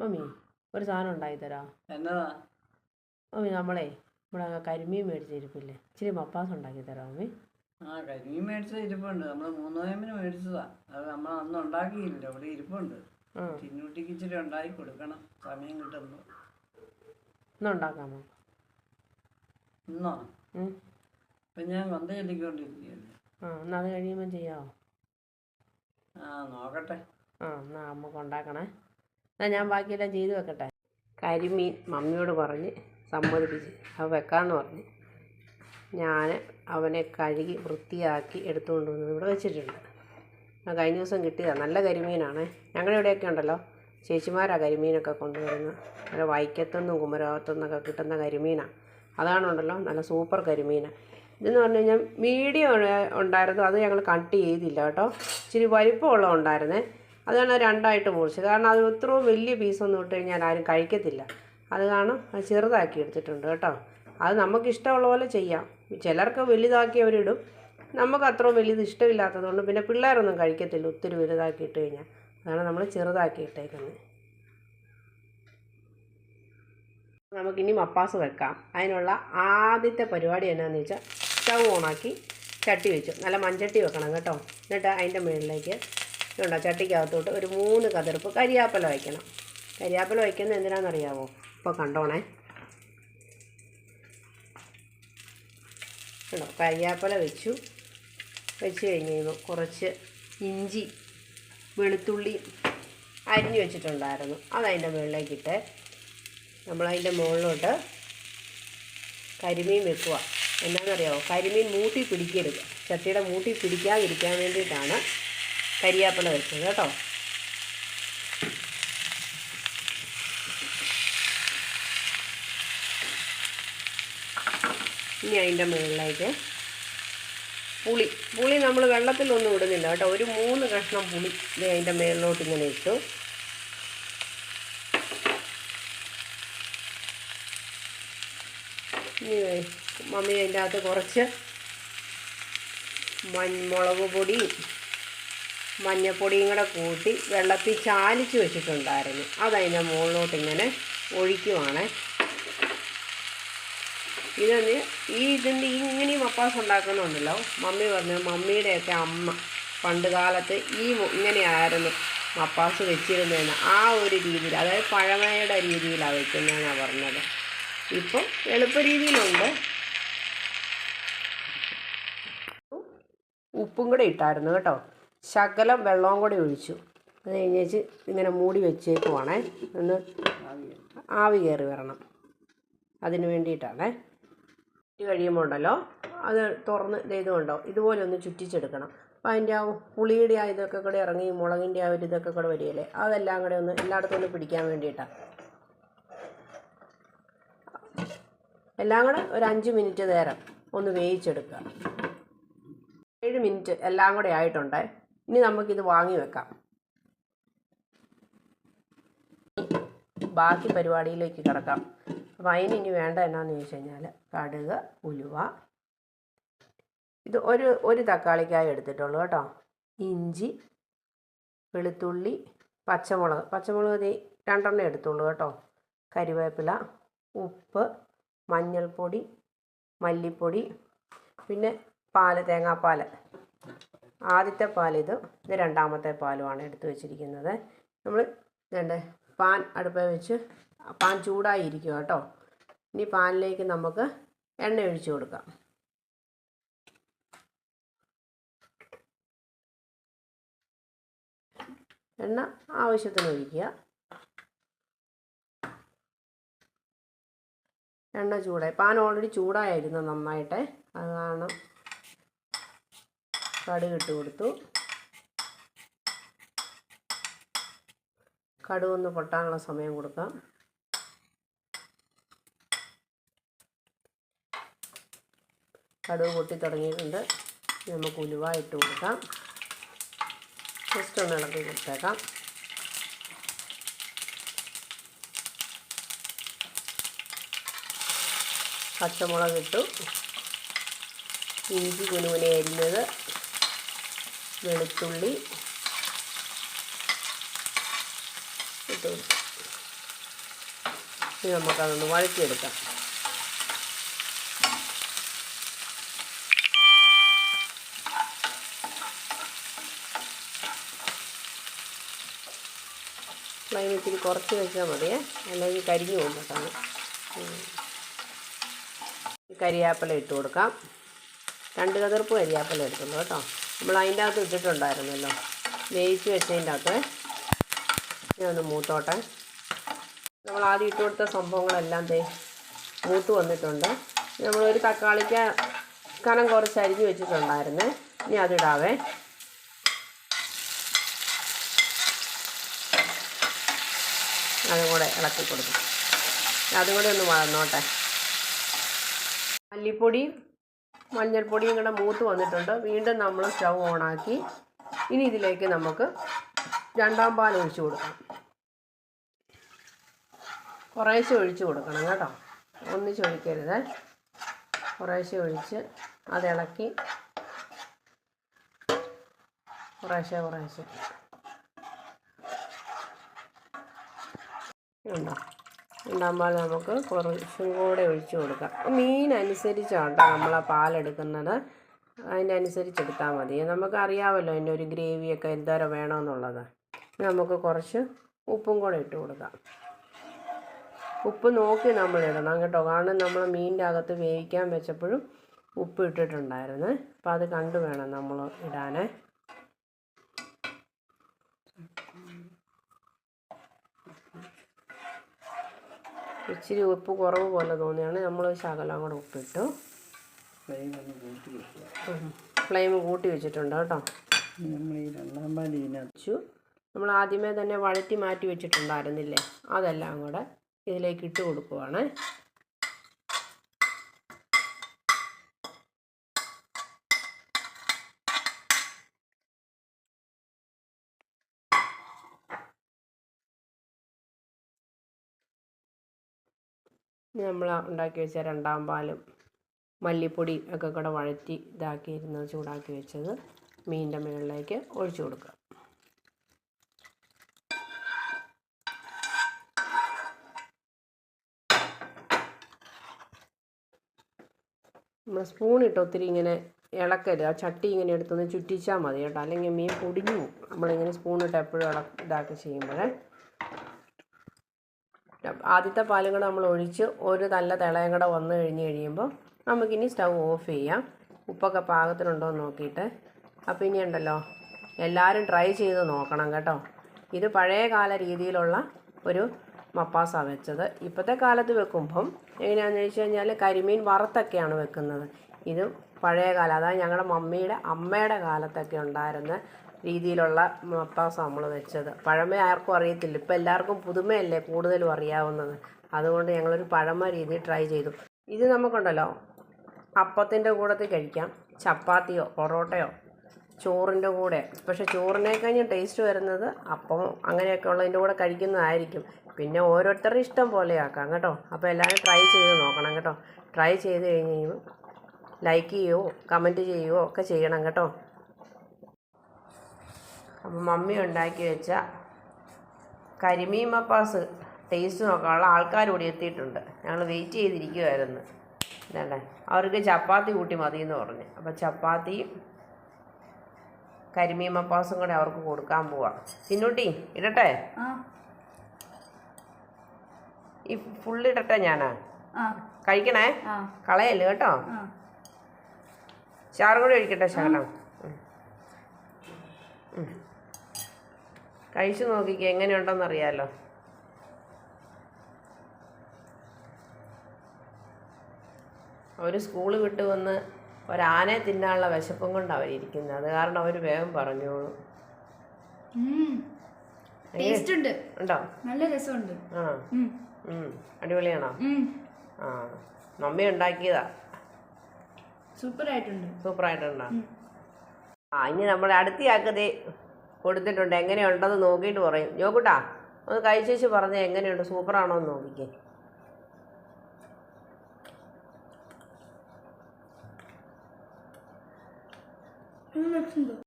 Mummy ഒരു സാധനം ഉണ്ടാക്കി തരാം. എന്നതാ? മമ്മി നമ്മളെ ഇവിടെ കരിമീൻ മേടിച്ചിരിപ്പില്ലേ, ഇച്ചിരി മപ്പാസ് ഉണ്ടാക്കി തരാം മമ്മി. കരിമീൻ മേടിച്ചത് ഇരിപ്പുണ്ട്. നമ്മൾ 3 നോയമ്പിന് മേടിച്ചതാ. അത് നമ്മൾ അന്ന് ഉണ്ടാക്കിയില്ല, ഇവിടെ ഇരിപ്പുണ്ട്. ചിന്നൂട്ടിക്ക് ഇച്ചിരി ഉണ്ടാക്കി കൊടുക്കണം സമയം കിട്ടുമ്പോൾ. ഇന്നുണ്ടാക്കാമോ? ഇന്നോ? ഇപ്പം ഞാൻ കൊന്ത ചൊല്ലിക്കൊണ്ടിരിക്കുകയല്ലേ. എന്നാൽ അത് കഴിയുമ്പം ചെയ്യാമോ? നോക്കട്ടെ. എന്നാൽ നമുക്ക് ഉണ്ടാക്കണേ. എന്നാൽ ഞാൻ ബാക്കിയെല്ലാം ചെയ്ത് വെക്കട്ടെ. കരിമീൻ മമ്മിയോട് പറഞ്ഞ് സമ്മതിപ്പിച്ച് അത് വെക്കാമെന്ന് പറഞ്ഞ് ഞാൻ അവനെ കഴുകി വൃത്തിയാക്കി എടുത്തുകൊണ്ട് വന്ന് ഇവിടെ വെച്ചിട്ടുണ്ട്. കഴിഞ്ഞ ദിവസം കിട്ടിയതാണ്. നല്ല കരിമീനാണ്. ഞങ്ങളുടെ ഇവിടെയൊക്കെ ഉണ്ടല്ലോ ചേച്ചിമാരാണ് കരിമീനൊക്കെ കൊണ്ടുവരുന്നത്. നല്ല വൈക്കത്തുനിന്നും കുമരകത്തുനിന്നൊക്കെ കിട്ടുന്ന കരിമീനാണ്. അതാണുണ്ടല്ലോ നല്ല സൂപ്പർ കരിമീനാണ്. ഇതെന്ന് പറഞ്ഞു കഴിഞ്ഞാൽ മീഡിയം ഉണ്ടായിരുന്നു. അത് ഞങ്ങൾ കട്ട് ചെയ്തില്ല കേട്ടോ. ഇച്ചിരി വലിപ്പമുള്ള ഉണ്ടായിരുന്നേ. അതാണ് 2ആയിട്ട് മുറിച്ചത്. കാരണം അത് ഇത്രയും വലിയ പീസൊന്നും ഇട്ട് കഴിഞ്ഞാൽ ആരും കഴിക്കത്തില്ല. അത് കാരണം അത് ചെറുതാക്കി എടുത്തിട്ടുണ്ട് കേട്ടോ. അത് നമുക്കിഷ്ടമുള്ള പോലെ ചെയ്യാം. ചിലർക്ക് വലുതാക്കി അവരിടും. നമുക്ക് അത്രയും വലുത് ഇഷ്ടമില്ലാത്തതുകൊണ്ട് പിന്നെ പിള്ളേരൊന്നും കഴിക്കത്തില്ല ഒത്തിരി വലുതാക്കി ഇട്ട് കഴിഞ്ഞാൽ. അതാണ് നമ്മൾ ചെറുതാക്കി ഇട്ടേക്കുന്നത്. നമുക്കിനി മപ്പാസ് വെക്കാം. അതിനുള്ള ആദ്യത്തെ പരിപാടി എന്നാന്ന് വെച്ചാൽ സ്റ്റൗ ഓണാക്കി ചട്ടി വെച്ചു. നല്ല മൺചട്ടി വെക്കണം കേട്ടോ. എന്നിട്ട് അതിൻ്റെ മുകളിലേക്ക് ഇതുണ്ടോ ചട്ടിക്കകത്തോട്ട് ഒരു 3 കതിർപ്പ് കരിയാപ്പല വയ്ക്കണം. കരിയാപ്പല വയ്ക്കുന്നത് എന്തിനാണെന്നറിയാമോ? ഇപ്പോൾ കണ്ടോണേ. കേട്ടോ, കരിയാപ്പല വെച്ച് കഴിഞ്ഞ് കഴിയുമ്പോൾ കുറച്ച് ഇഞ്ചി വെളുത്തുള്ളി അരിഞ്ഞു വെച്ചിട്ടുണ്ടായിരുന്നു. അതതിൻ്റെ മുകളിലേക്കിട്ട് നമ്മളതിൻ്റെ മുകളിലോട്ട് കരിമീൻ വെക്കുക. എന്താണെന്നറിയാമോ? കരിമീൻ മൂട്ടി പിടിക്കരുത്. ചട്ടിയുടെ മൂട്ടി പിടിക്കാതിരിക്കാൻ വേണ്ടിയിട്ടാണ് കരിയാപ്പല വെച്ചത് കേട്ടോ. ഇനി അതിൻ്റെ മുകളിലേക്ക് പുളി നമ്മൾ വെള്ളത്തിലൊന്നും ഇടുന്നില്ല കേട്ടോ. ഒരു 3 കഷ്ണം പുളി ഇത് അതിൻ്റെ മുകളിലോട്ട് ഇങ്ങനെ ഇട്ടു. ഇനി മമ്മി അതിൻ്റെ അകത്ത് കുറച്ച് മുളക് പൊടിയും മഞ്ഞൾപ്പൊടിയും കൂടെ കൂട്ടി വെള്ളത്തിൽ ചാലിച്ച് വെച്ചിട്ടുണ്ടായിരുന്നു. അതതിൻ്റെ മുകളിലോട്ട് ഇങ്ങനെ ഒഴിക്കുവാണ്. ഇതിൻ്റെ ഇങ്ങനെ മപ്പാസ് ഉണ്ടാക്കുന്നുണ്ടല്ലോ. മമ്മി പറഞ്ഞു, മമ്മിയുടെയൊക്കെ അമ്മ പണ്ട് കാലത്ത് ഇങ്ങനെയായിരുന്നു മപ്പാസ് വെച്ചിരുന്നതെന്ന്. ആ ഒരു രീതിയിൽ, അതായത് പഴമയുടെ രീതിയിലാണ് വെക്കുന്നതെന്നാണ് പറഞ്ഞത്. ഇപ്പം എളുപ്പ രീതിയിലുണ്ട്. ഉപ്പും കൂടെ ഇട്ടായിരുന്നു കേട്ടോ. ശകലം വെള്ളവും കൂടെ ഒഴിച്ചു. അത് കഴിഞ്ഞേച്ച് ഇങ്ങനെ മൂടി വെച്ചേക്കുവാണേ. ഒന്ന് ആവി കയറി വരണം. അതിന് വേണ്ടിയിട്ടാണേ. ചുറ്റി കഴിയുമ്പോൾ ഉണ്ടല്ലോ അത് തുറന്ന് ഇതുകൊണ്ടോ ഇതുപോലെ ഒന്ന് ചുറ്റിച്ചെടുക്കണം. അപ്പോൾ അതിൻ്റെ ആ പുളിയുടെ ആ ഇതൊക്കെ കൂടെ ഇറങ്ങി മുളകിൻ്റെ ആ ഒരു ഇതൊക്കെ കൂടെ വരികയില്ലേ, അതെല്ലാം കൂടെ ഒന്ന് എല്ലായിടത്തും ഒന്ന് പിടിക്കാൻ വേണ്ടിയിട്ടാണ്. എല്ലാം കൂടെ ഒരു 5 മിനിറ്റ് നേരം ഒന്ന് വേവിച്ചെടുക്കുക. 7 മിനിറ്റ് എല്ലാം കൂടെ ആയിട്ടുണ്ട്. ഇനി നമുക്കിത് വാങ്ങി വെക്കാം. ബാക്കി പരിപാടിയിലേക്ക് കിടക്കാം. അപ്പോൾ അതിന് ഇനി വേണ്ട എന്നാന്ന് ചോദിച്ചു കഴിഞ്ഞാൽ കടുക്, ഉലുവ, ഇത് ഒരു തക്കാളിക്കായ എടുത്തിട്ടുള്ളൂ കേട്ടോ. ഇഞ്ചി, വെളുത്തുള്ളി, പച്ചമുളക് 2 എടുത്തുള്ളൂ കേട്ടോ. കരിവേപ്പില, ഉപ്പ്, മഞ്ഞൾപ്പൊടി, മല്ലിപ്പൊടി, പിന്നെ തേങ്ങാപ്പാൽ. ആദ്യത്തെ പാലിത് 2ാമത്തെ പാലുമാണ് എടുത്തു വെച്ചിരിക്കുന്നത്. നമ്മൾ പാൻ അടുപ്പിൽ വെച്ച് പാൻ ചൂടായിരിക്കും കേട്ടോ. ഇനി പാനിലേക്ക് നമുക്ക് എണ്ണ ഒഴിച്ചു കൊടുക്കാം. എണ്ണ ആവശ്യത്തിന് ഒഴിക്കുക. എണ്ണ ചൂടായി. പാൻ ഓൾറെഡി ചൂടായിരുന്നു നന്നായിട്ട്. അത് കാരണം കടുക് ഇട്ട് കൊടുത്തു. കടുകൊന്ന് പൊട്ടാനുള്ള സമയം കൊടുക്കാം. കടുക് പൊട്ടി തുടങ്ങിയിട്ടുണ്ട്. നമുക്ക് ഉലുവ ഇട്ട് കൊടുക്കാം. ജസ്റ്റ് ഒന്ന് ഇളക്കി കൊടുത്തേക്കാം. പച്ചമുളക് ഇട്ടു. ഇഞ്ചി കുനുകുനെ അരിഞ്ഞത്, വെളുത്തുള്ളി ഇട്ട് കൊടുത്തു. ഇനി നമുക്കതൊന്ന് വഴറ്റിയെടുക്കാം. ഫ്ലെയിം ഇത്തിരി കുറച്ച് വെച്ചാൽ മതിയേ, അല്ലെങ്കിൽ കരിഞ്ഞു പോകും പെട്ടെന്ന്. കരിയാപ്പില ഇട്ട് കൊടുക്കാം. 2 കതിർപ്പ് കരിയാപ്പില എടുത്തുള്ളൂ കേട്ടോ. നമ്മൾ അതിൻ്റെ അകത്ത് ഇട്ടിട്ടുണ്ടായിരുന്നല്ലോ, വേവിച്ച് വെച്ചതിൻ്റെ അകത്ത്. ഞാൻ ഒന്ന് മൂത്തോട്ടെ. നമ്മൾ ആദ്യം ഇട്ട് കൊടുത്ത സംഭവങ്ങളെല്ലാം മൂത്ത് വന്നിട്ടുണ്ട്. നമ്മളൊരു തക്കാളിക്ക് കനം കുറച്ച് അരിഞ്ഞ് വെച്ചിട്ടുണ്ടായിരുന്നു. ഇനി അതിടാവേ. അതും കൂടെ ഇളക്കി കൊടുക്കും. അതും കൂടെ ഒന്ന് വഴന്നോട്ടെ. മല്ലിപ്പൊടിയും മഞ്ഞൾപ്പൊടിയും കൂടെ മൂത്ത് വന്നിട്ടുണ്ട്. വീണ്ടും നമ്മൾ സ്റ്റൗ ഓണാക്കി ഇനി ഇതിലേക്ക് നമുക്ക് 2ാം പാൽ ഒഴിച്ച് കൊടുക്കാം. കുറേശ്ശെ ഒഴിച്ച് കൊടുക്കണം കേട്ടോ, ഒന്നിച്ചൊഴിക്കരുത്. കുറേശ്ശെ ഒഴിച്ച് അതിളക്കി കുറേശ്ശെ ഉണ്ടോ. 2ാം പാൽ നമുക്ക് കുറച്ചും കൂടെ ഒഴിച്ച് കൊടുക്കാം. മീനനുസരിച്ചാണ് നമ്മൾ ആ പാലെടുക്കുന്നത്, അതിൻ്റെ അനുസരിച്ചെടുത്താൽ മതി. നമുക്കറിയാമല്ലോ അതിൻ്റെ ഒരു ഗ്രേവിയൊക്കെ എന്തോരം വേണമെന്നുള്ളത്. നമുക്ക് കുറച്ച് ഉപ്പും കൂടെ ഇട്ട് കൊടുക്കാം. ഉപ്പ് നോക്കി നമ്മൾ ഇടണം കേട്ടോ, കാരണം നമ്മൾ മീനിൻ്റെ അകത്ത് വേവിക്കാൻ വെച്ചപ്പോഴും ഉപ്പ് ഇട്ടിട്ടുണ്ടായിരുന്നു. അപ്പം അത് കണ്ടു വേണം നമ്മൾ ഇടാൻ. ഇച്ചിരി ഉപ്പ് കുറവ് പോലെ തോന്നിയാണ് നമ്മൾ ശകലം കൂടെ ഉപ്പിട്ടു. ഫ്ലെയിം കൂട്ടി വെച്ചിട്ടുണ്ട് കേട്ടോ. നമ്മൾ ഈ 2ാം പാൽ ഇതിനകത്ത് നമ്മൾ ആദ്യമേ തന്നെ വഴറ്റി മാറ്റി വെച്ചിട്ടുണ്ടായിരുന്നില്ലേ, അതെല്ലാം കൂടെ ഇതിലേക്ക് ഇട്ട് കൊടുക്കുവാണ്. നമ്മൾ ഉണ്ടാക്കി വെച്ച 2ാം പാലും മല്ലിപ്പൊടി ഒക്കെ കൂടെ വഴറ്റി ഇതാക്കിയിരുന്നത് ചൂടാക്കി വെച്ചത് മീനിൻ്റെ മുകളിലേക്ക് ഒഴിച്ചു കൊടുക്കുക. നമ്മൾ സ്പൂണിട്ട് ഒത്തിരി ഇങ്ങനെ ഇളക്കരുത്. ആ ചട്ടി ഇങ്ങനെ എടുത്തൊന്ന് ചുറ്റിച്ചാൽ മതി കേട്ടോ, അല്ലെങ്കിൽ മീൻ പൊടിഞ്ഞു പോകും. നമ്മളിങ്ങനെ സ്പൂണിട്ട് എപ്പോഴും ഇതാക്കി ചെയ്യുമ്പോൾ. ആദ്യത്തെ പാലും കൂടെ നമ്മൾ ഒഴിച്ച് ഒരു നല്ല തിളയും കൂടെ വന്നു കഴിയുമ്പോൾ നമുക്കിനി സ്റ്റൗ ഓഫ് ചെയ്യാം. ഉപ്പൊക്കെ പാകത്തിനുണ്ടോ എന്ന് നോക്കിയിട്ട്. അപ്പോൾ ഇനി ഉണ്ടല്ലോ, എല്ലാവരും ട്രൈ ചെയ്ത് നോക്കണം കേട്ടോ. ഇത് പഴയ കാല രീതിയിലുള്ള ഒരു മപ്പാസാണ് വെച്ചത്. ഇപ്പോഴത്തെ കാലത്ത് വെക്കുമ്പം എങ്ങനെയാണെന്ന് വെച്ച് കഴിഞ്ഞാൽ കരിമീൻ വറുത്തൊക്കെയാണ് വെക്കുന്നത്. ഇത് പഴയ കാലം, അതായത് ഞങ്ങളുടെ മമ്മിയുടെ അമ്മയുടെ കാലത്തൊക്കെ ഉണ്ടായിരുന്ന രീതിയിലുള്ള മപ്പാസാണ് നമ്മൾ വെച്ചത്. പഴമ ആർക്കും അറിയത്തില്ല, ഇപ്പോൾ എല്ലാവർക്കും പുതുമയല്ലേ കൂടുതലും അറിയാവുന്നത്. അതുകൊണ്ട് ഞങ്ങളൊരു പഴമ രീതി ട്രൈ ചെയ്തു. ഇത് നമുക്കുണ്ടല്ലോ അപ്പത്തിൻ്റെ കൂടത്തിൽ കഴിക്കാം, ചപ്പാത്തിയോ പൊറോട്ടയോ ചോറിൻ്റെ കൂടെ. പക്ഷേ ചോറിനേക്കഴിഞ്ഞ് ടേസ്റ്റ് വരുന്നത് അപ്പം അങ്ങനെയൊക്കെ ഉള്ളതിൻ്റെ കൂടെ കഴിക്കുന്നതായിരിക്കും. പിന്നെ ഓരോരുത്തരുടെ ഇഷ്ടം പോലെ ആക്കാം കേട്ടോ. അപ്പോൾ എല്ലാവരും ട്രൈ ചെയ്ത് നോക്കണം കേട്ടോ. ട്രൈ ചെയ്ത് കഴിഞ്ഞ് കഴിയുമ്പോൾ ലൈക്ക് ചെയ്യുകയോ കമൻറ്റ് ചെയ്യുകയോ ഒക്കെ ചെയ്യണം കേട്ടോ. അപ്പോൾ മമ്മി ഉണ്ടാക്കി വെച്ച കരിമീൻ മപ്പാസ് ടേസ്റ്റ് നോക്കാനുള്ള ആൾക്കാർ കൂടി എത്തിയിട്ടുണ്ട്. ഞങ്ങൾ വെയിറ്റ് ചെയ്തിരിക്കുമായിരുന്നു. ഇതല്ലേ, അവർക്ക് ചപ്പാത്തി കൂട്ടി മതി എന്ന് പറഞ്ഞു. അപ്പോൾ ചപ്പാത്തിയും കരിമീൻ മപ്പാസും കൂടെ അവർക്ക് കൊടുക്കാൻ പോവാം. ചിന്നൂട്ടി ഇടട്ടെ, ഈ ഫുള്ളിടട്ടെ ഞാനാ കഴിക്കണേ, കളയല്ലേ കേട്ടോ. ചാറും കൂടി ഒഴിക്കട്ടെ ശകലം. കഴിച്ചു നോക്കിക്കേ എങ്ങനെയുണ്ടെന്ന് അറിയാമല്ലോ. അവർ സ്കൂള് വിട്ട് വന്ന് ഒരാനയെ തിന്നാനുള്ള വിശപ്പും കൊണ്ട് അവരിയ്ക്കുന്നത്. അത് കാരണം അവർ വേഗം പറഞ്ഞോളൂ. ഉണ്ടോ? നല്ല രസമുണ്ട്. ആ, അടിപൊളിയാണോ? ആ, മമ്മി ഉണ്ടാക്കിയതാ. സൂപ്പറായിട്ടുണ്ടോ? ആ, ഇനി നമ്മൾ അടുത്തയാക്കതേ കൊടുത്തിട്ടുണ്ട്. എങ്ങനെയുണ്ടെന്ന് നോക്കിയിട്ട് പറയും. ജോക്കുട്ടാ ഒന്ന് കഴിച്ചേച്ച് പറഞ്ഞേ എങ്ങനെയുണ്ട്, സൂപ്പറാണോ എന്ന് നോക്കിക്കേ.